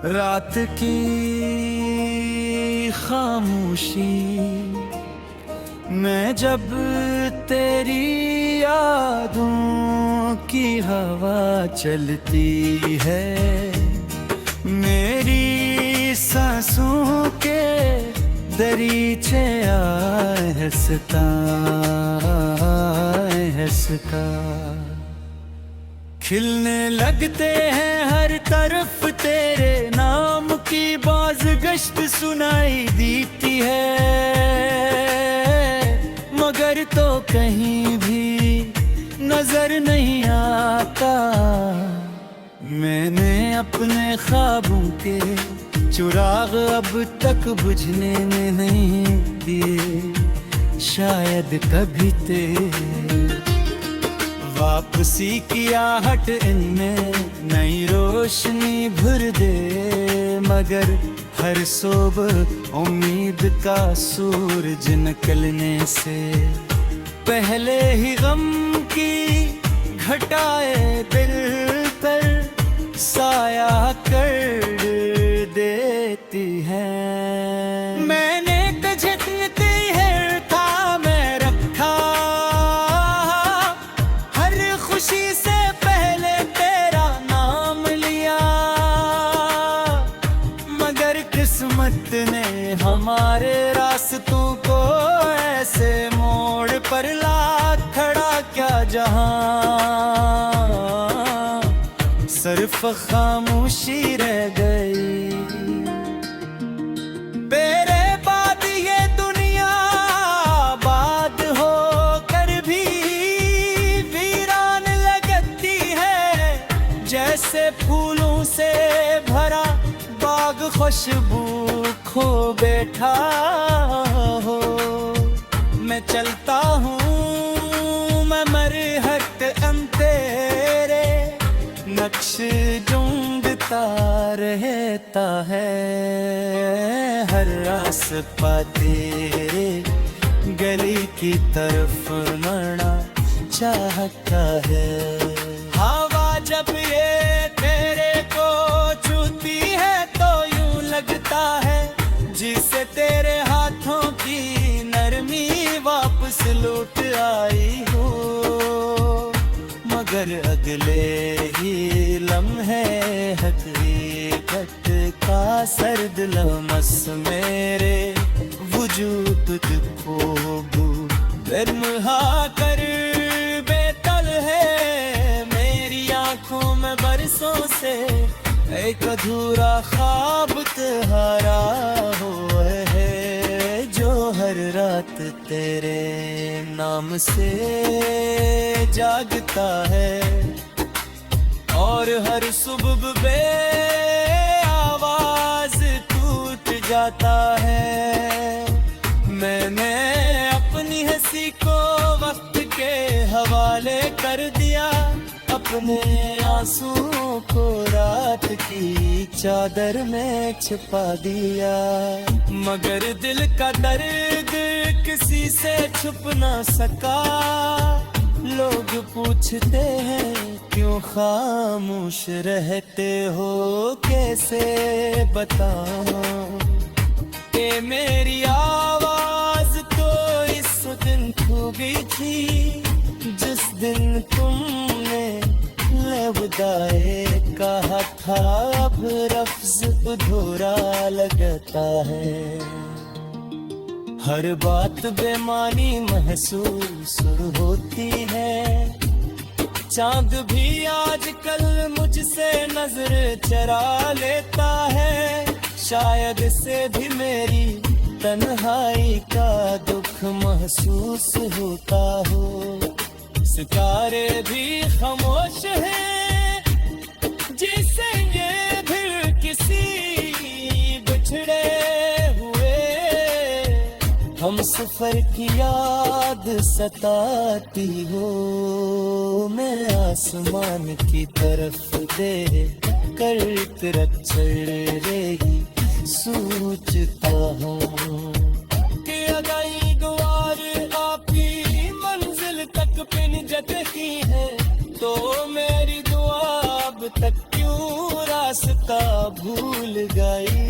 रात की खामोशी मैं जब तेरी यादों की हवा चलती है, मेरी सांसों के दरीचे आहिस्ता आहिस्ता खिलने लगते हैं। हर तरफ तेरे नाम की बाज़गश्त सुनाई देती है, मगर तो कहीं भी नजर नहीं आता। मैंने अपने ख्वाबों के चिराग अब तक बुझने नहीं दिए, शायद कभी तेरे वापसी की आहट इनमें नई रोशनी भर दे, मगर हर सुबह उम्मीद का सूरज निकलने से पहले ही गम की घटाए दिल पर साया कर देती है। मैंने तुझे है था मैं रखा, हर खुशी से पहले तेरा नाम लिया, मगर किस्मत ने हमारे रास्तों को ऐसे मोड़ पर ला खड़ा क्या जहां सिर्फ खामोशी रह गई। तेरे बाद ये दुनिया आबाद हो कर भी वीरान लगती है, जैसे फूलों से भरा बाग खुशबू खो बैठा हो। मैं चलता हूँ मैं मरहट तेरे नक्श ढूंढता रहता है, हर रास्ता तेरे गली की तरफ मरना चाहता है। हवा जब ये तेरे को छूती है तो यूं लगता है जिसे तेरे हाथों की नरमी वापस लौट आई हो, मगर अगले ही लम्हे हकीकत का सर्द लमस मेरे वजूद को बेरमहा कर बेतल है। मेरी आंखों में बरसों से एक अधूरा ख्वाब तुम्हारा हुआ है, जो हर रात तेरे नाम से जागता है और हर सुबह बे आवाज टूट जाता है। मैंने अपनी हंसी को वक्त के हवाले कर दिया, अपने आंसुओं को रात की चादर में छिपा दिया, मगर दिल का दर्द किसी से छुप ना सका। लोग पूछते हैं क्यों खामोश रहते हो, कैसे बताऊं कि मेरी आवाज तो इस दिन खो गई थी जिस दिन तुमने लबदाए कहा था। अब लफ्ज अधूरा लगता है, हर बात बेमानी महसूस होती है। चांद भी आजकल मुझसे नजर चरा लेता है, शायद इससे भी मेरी तन्हाई का दुख महसूस होता हो। सितारे भी खामोश हैं, जिसेंगे फिर किसी बिछड़े हुए। हम सफर की याद सताती हो, मैं आसमान की तरफ दे कर तरफ चढ़ रही सोचता हूँ कि अदाई द्वार आपकी मंजिल तक पिंजत की है, तो मेरी दुआ अब तक क्यों रास्ता रास्ता भूल गई।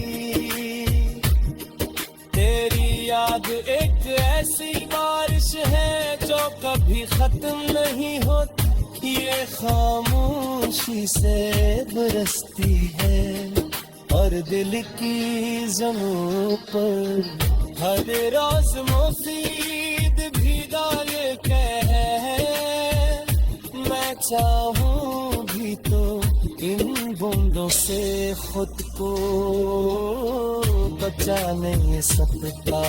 तेरी याद एक ऐसी बारिश है जो कभी खत्म नहीं होती, ये खामोशी से बरसती है और दिल की ज़मीं पर हर रोज मुफीद भी डालते हैं। मैं चाहूँ भी तो इन बूंदों से खुद को बचा नहीं सकता,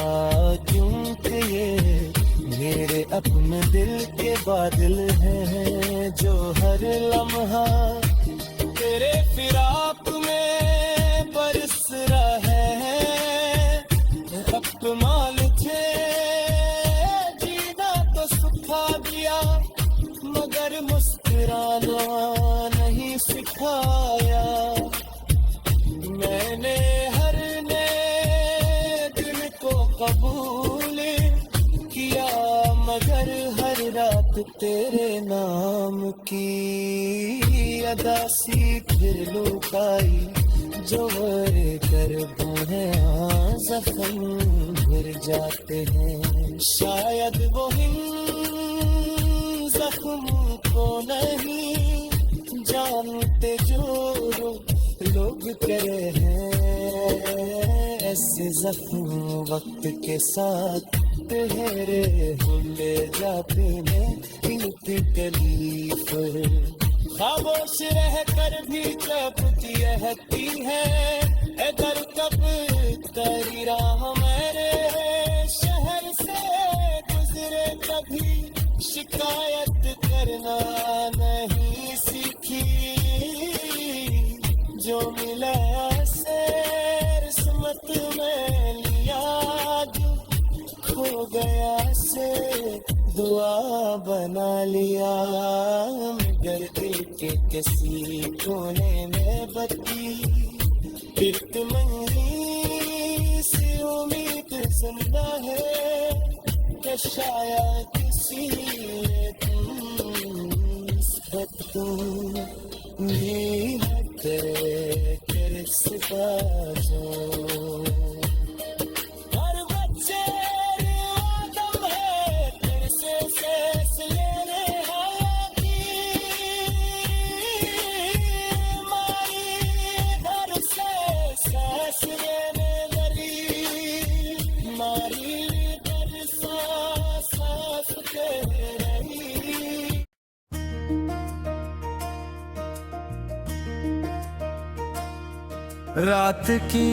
क्योंकि ये मेरे अपने दिल के बादल हैं जो हर लम्हा तेरे फिराक में बरस रहे हैं। अपमाल थे जीना तो सुखा दिया, मगर मुस्कुराना नहीं सिखाया। मैंने हर नए दिल को कबूल किया, मगर हर रात तेरे नाम की अदा सीख फिर लुकाई। जो मेरे करबों हैं जख्म भर जाते हैं, शायद वो इन जख्म को नहीं जानते जो लोग करे हैं। ऐसे जख्म वक्त के साथ ठहरे भूले जाते हैं, इनकी तकलीफ खामोश रह कर भी जब कहती है। अगर कब तेरी राह मेरे शहर से गुजरे, कभी शिकायत करना नहीं सीखी। जो मिला से किस्मत में लिया, जो खो गया से दुआ बना लिया। मगर दिल के किसी कोने में बत्ती इत्मीनान से उम्मीद जिंदा है कि शायद किसी तुम भी हटे तेरे सिपाजो। हर बच्चे आदम है तेरे से सांस लेने हाथी, मारी दर से सांस लेने लगी, मारी दर सांस ले रही। रात की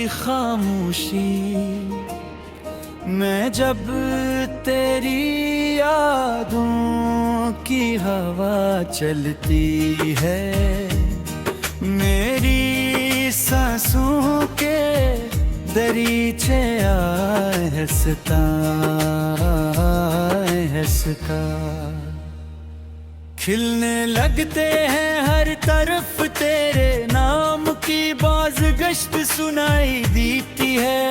खामोशी मैं जब तेरी यादों की हवा चलती है, मेरी सांसों के दरीचे आहिस्ता आहिस्ता खिलने लगते हैं। हर तरफ तेरे नाम की बाज़गश्त सुनाई देती है,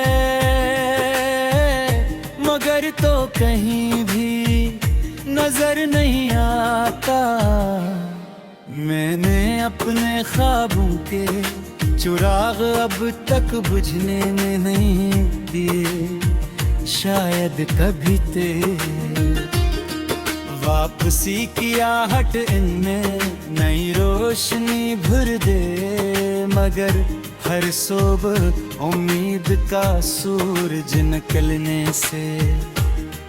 मगर तो कहीं भी नजर नहीं आता। मैंने अपने ख्वाबों के चिराग अब तक बुझने में नहीं दिए, शायद कभी तेरे वापसी की आहट इनमें नई रोशनी भर दे। मगर हर सुबह उम्मीद का सूरज निकलने से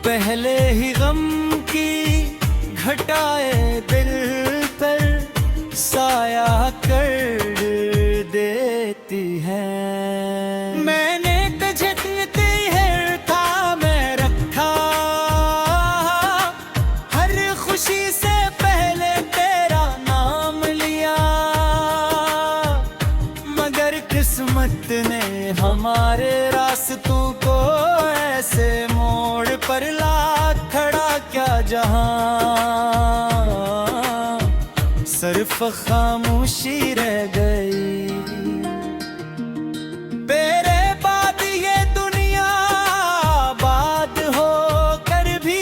पहले ही गम की घटाए दिल पर साया कर देती है। मैंने तुझे तेरे था मैं रखा, हर खुशी से पहले तेरा नाम लिया, मगर किस्मत ने हमारे रास्तों को ऐसे मोड़ पर ला खड़ा क्या जहां सिर्फ खामोशी रह गई। तेरे बाद ये दुनिया आबाद हो कर भी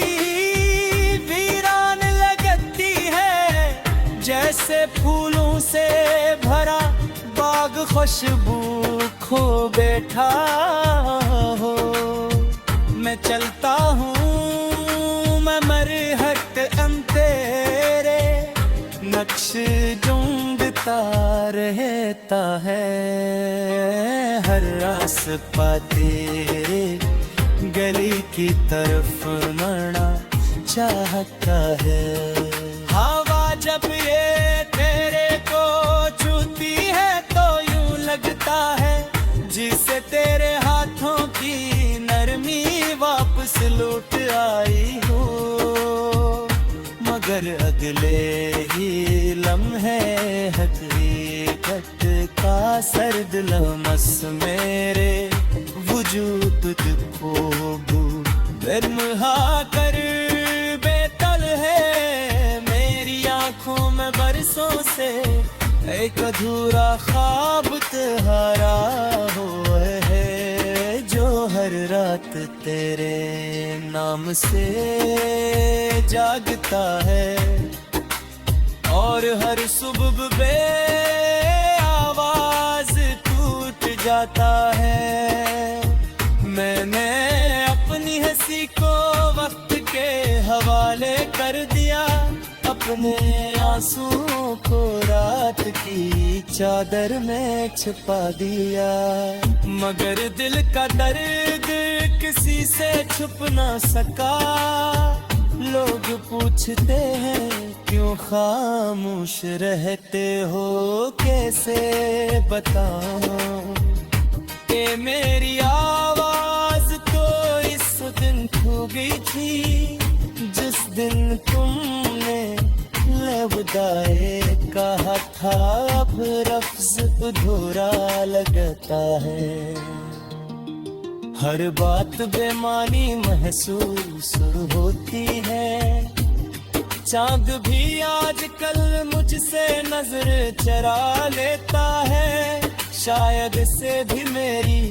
वीरान लगती है, जैसे फूलों से खुशबू खो बैठा हो। मैं चलता हूँ मैं मरहत तेरे, नक्श ढूंढता रहता है हर रास्ता तेरे, गली की तरफ मरना चाहता है। हवा जब ये तेरे को छूती है तो यूं लगता है जिसे तेरे हाथों की नरमी वापस लौट आई हो। मगर अगले ही लम्हे हकीकत का सर्द लमस मेरे वजूद को बेरमहा कर बेतल है मेरी आंखों में बरसों से एक अधूरा ख्वाब तुम्हारा हुआ है जो हर रात तेरे नाम से जागता है और हर सुबह बे आवाज टूट जाता है। मैंने अपनी हंसी को वक्त के हवाले कर दिया, अपने आंसुओं को रात की चादर में छुपा दिया। मगर दिल का दर्द किसी से छुप ना सका, लोग पूछते हैं क्यों खामोश रहते हो, कैसे बताऊं कि मेरी आवाज तो इस दिन खो गई थी जिस दिन तुमने लबदाए कहा था। अब लफ्ज अधूरा लगता है, हर बात बेमानी महसूस होती है। चांद भी आजकल मुझसे नजर चरा लेता है, शायद से भी मेरी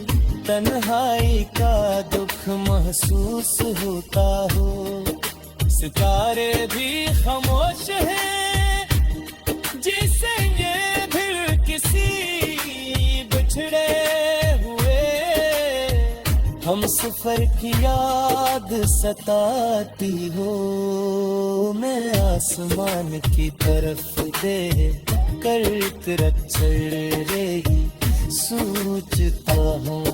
तन्हाई का दुख महसूस होता हो। सितारे भी खामोश हैं, जिसेंगे फिर किसी बिछड़े हुए। हम सफर की याद सताती हो, मैं आसमान की तरफ दे कर चढ़ रही सोचता हूँ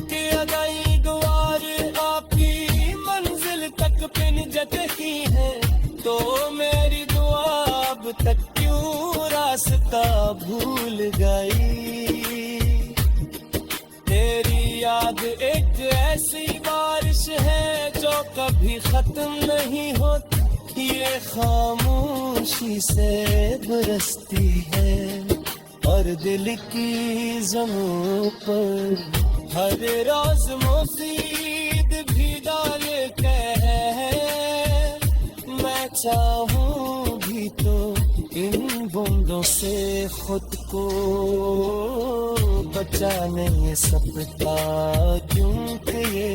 कि अदाई द्वार आपकी मंजिल तक पिंजत की है, तो मेरी दुआ अब तक क्यों रास्ता भूल गई। तेरी याद एक ऐसी बारिश है जो कभी खत्म नहीं होती, ये खामोशी से बरसती है और दिल की ज़मीं पर हर रोज मुफीद भी डालते हैं। मैं चाहूँ भी तो इन बूंदों से खुद को बचा नहीं सकता, क्योंकि ये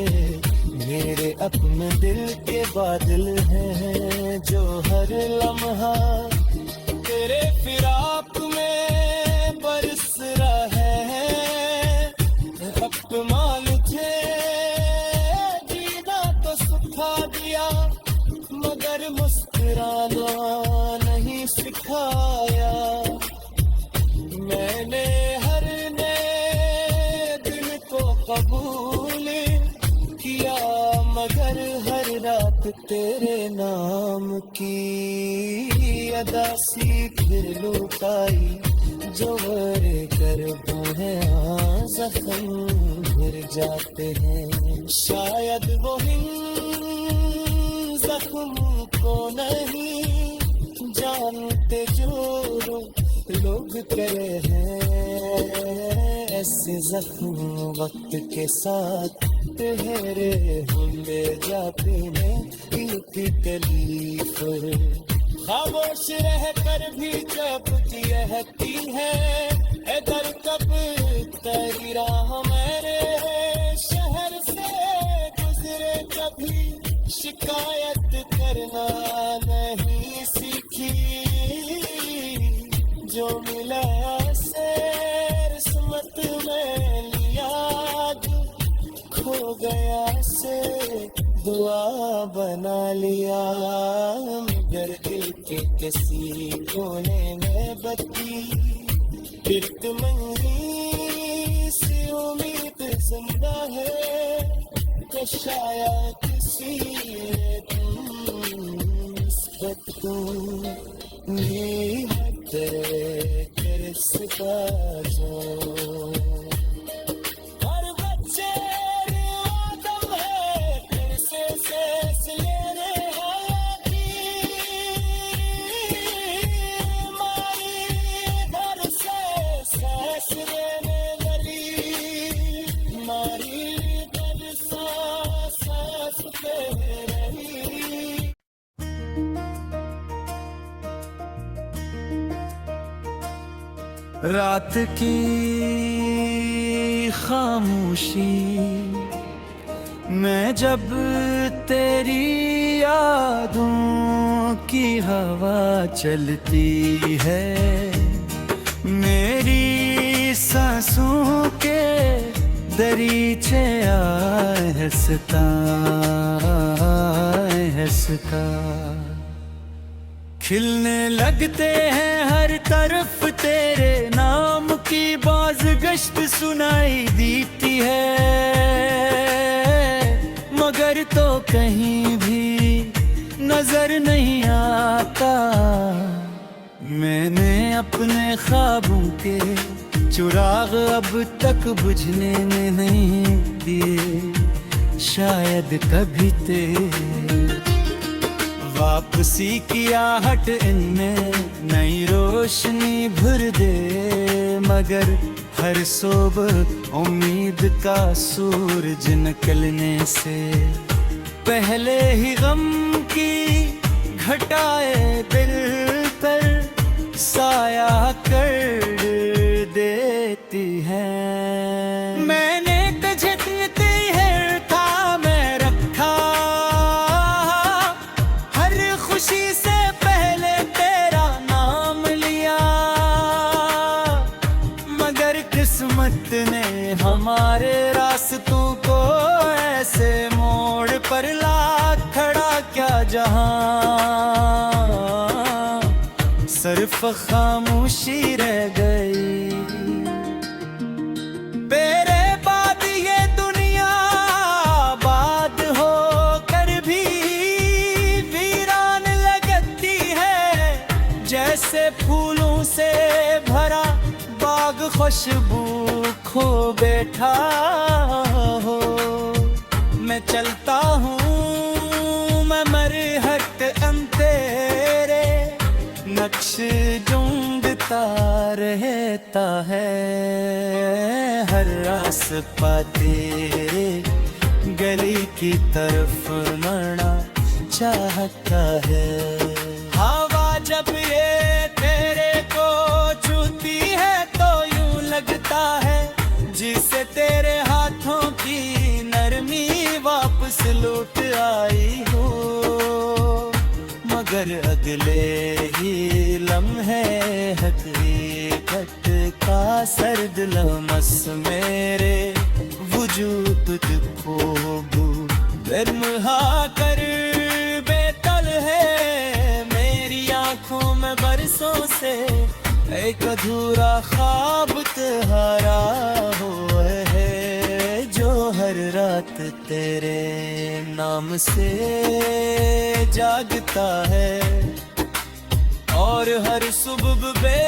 मेरे अपने दिल के बादल हैं जो हर लम्हा तेरे फिराक में बरस रहे हैं। अपमान थे जीना तो सुखा दिया, मगर मुस्कुराना नहीं सिखाया। मैंने हर नए दिन को कबूल किया, मगर हर रात तेरे नाम की अदा सीख लुटाई। जो मेरे कर्म है जख्म भर जाते हैं, शायद वो जख्म को नहीं जानते जो लोग करे हैं। ऐसे जख्म वक्त के साथ ठहरे हुए जाते हैं, इनकी तकलीफ खामोश रह कर भी जब कहती है, इधर कब तेरी राह मेरे शहर से गुजरे, कभी शिकायत करना नहीं सीखी। जो मिला से से दुआ बना लिया, मगर दिल के किसी कोने में बत्ती मंगी से उम्मीद जिंदा है कि शायद किसी निस्बत भी है तेरे किस्सा जो हर बच्चे आदम है फिर से सांस लेने आया की मारी घर से सांस लेने लगी, मारी घर से सांस ले रही। रात की खामोशी मैं जब तेरी यादों की हवा चलती है, मेरी सांसों के दरीचे आहिस्ता आहिस्ता खिलने लगते हैं हर तरफ तेरे नाम की बाज़गश्त सुनाई देती है, मगर तो कहीं भी नजर नहीं आता। मैंने अपने ख्वाबों के चिराग अब तक बुझने में नहीं दिए, शायद कभी तेरे वापसी की आहट इनमें नई रोशनी भर दे, मगर हर सुबह उम्मीद का सूरज निकलने से पहले ही गम की घटाए दिल पर साया कर देती है। मैंने तुझे है था मैं रखा, हर खुशी से पहले तेरा नाम लिया, मगर किस्मत ने हमारे रास्तों को ऐसे मोड़ पर ला खड़ा क्या जहां सिर्फ खामोशी रह गई। तेरे बाद ये दुनिया आबाद हो कर भी वीरान लगती है, जैसे फूलों से भरा बाग खुशबू खो बैठा हो। मैं चलता हूँ मैं मरहत तेरे नक्श ढूंढता रहता है, हर रास्ता तेरे गली की तरफ मरना चाहता है। हवा जब ये तेरे को छूती है तो यूं लगता है जिसे तेरे हाथों की नरमी वापस लौट आई हो, मगर अगले ही लम्हे हकीकत का सर्द लमस मेरे वजूद को बेरमहा कर बेतल है। मेरी आंखों में बरसों से एक अधूरा ख्वाब तुम्हारा हुआ है, जो हर रात तेरे नाम से जागता है और हर सुबह बे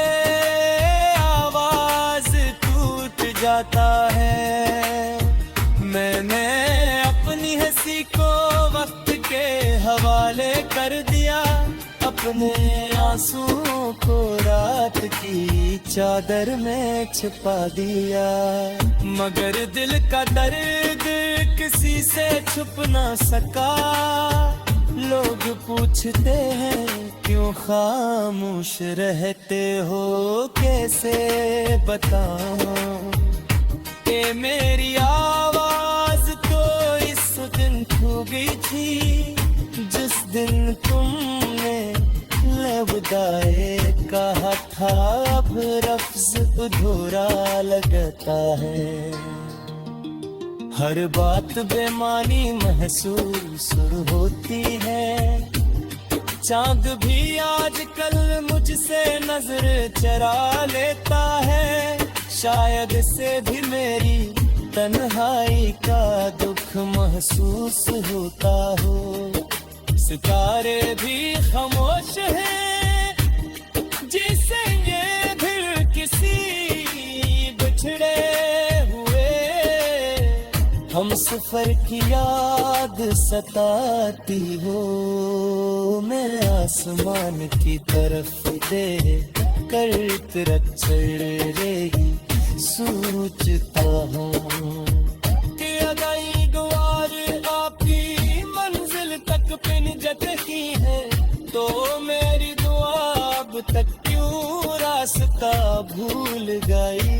आवाज टूट जाता है। मैंने अपनी हंसी को वक्त के हवाले कर दिया, अपने आंसुओं को रात की चादर में छिपा दिया, मगर दिल का दर्द किसी से छुप ना सका। लोग पूछते हैं क्यों खामोश रहते हो, कैसे बताऊं कि मेरी आवाज तो इस दिन खो गई थी जिस दिन तुमने लबदाए कहा था। अब लफ्ज अधूरा लगता है, हर बात बेमानी महसूस होती है। चांद भी आजकल मुझसे नजर चरा लेता है। शायद इससे भी मेरी तन्हाई का दुख महसूस होता हो। सितारे भी खामोश हैं, जिसेंगे फिर किसी बिछड़े हुए। हम सफर की याद सताती हो। मैं आसमान की तरफ दे कर तिरछड़ रही सोचता हूँ कि अदाई गुआर आपकी मंजिल तक पिंजत की है, तो मेरी दुआ अब तक क्यों रास्ता भूल गई।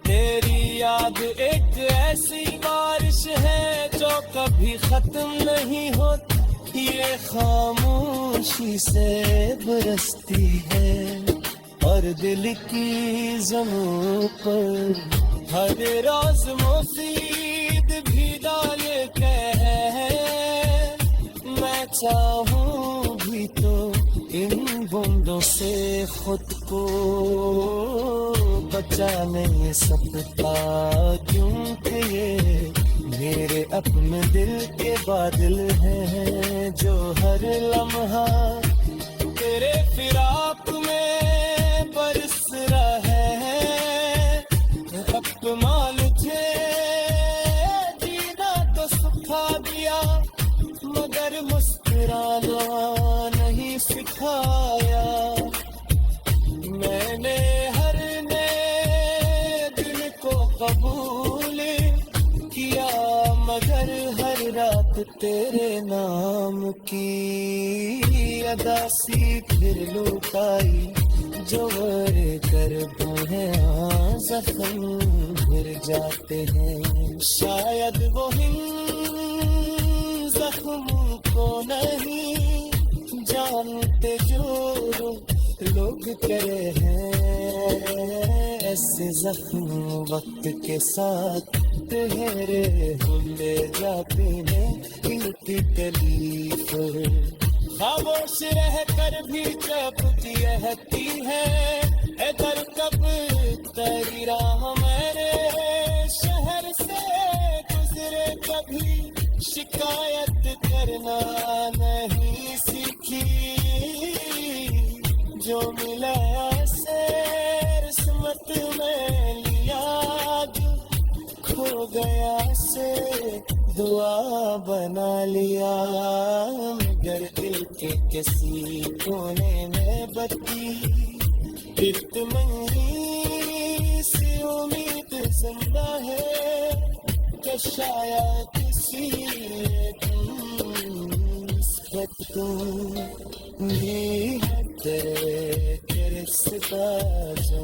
तेरी याद एक ऐसी बारिश है जो कभी खत्म नहीं होती। ये खामोशी से बरसती है और दिल की ज़मीं पर हर रोज मुफीद भी डालते हैं। मैं चाहूँ भी तो इन बूंदों से खुद को बचा नहीं सकता, क्योंकि ये मेरे अपने दिल के बादल हैं जो हर लम्हा तेरे फिराक में बरस रहे हैं। अपना मुझे जीना तो सिखा दिया, मगर मुस्कुराना नहीं सिखाया। मैंने हर नए दिन को कबूल किया, मगर हर रात तेरे नाम की अदासी फिर लुटाई। जो मेरे कर्म है जख्म फिर जाते हैं। शायद वो जख्म को नहीं जानते जो लोग करे हैं। ऐसे जख्म वक्त के साथ तेरे हुले जाते हैं। इनकी तकलीफ खामोश रह कर भी चुपती रहती है। इधर कब तेरी राह मेरे शहर से गुजरे, कभी शिकायत करना नहीं सीखी। जो मिला से किस्मत में लिया, खो गया से दुआ बना लिया। मगर दिल के किसी कोने में बत्ती इत्मीनान से उम्मीद जिंदा है कि शायद किसी तुम भी तेरे रिश्ता जो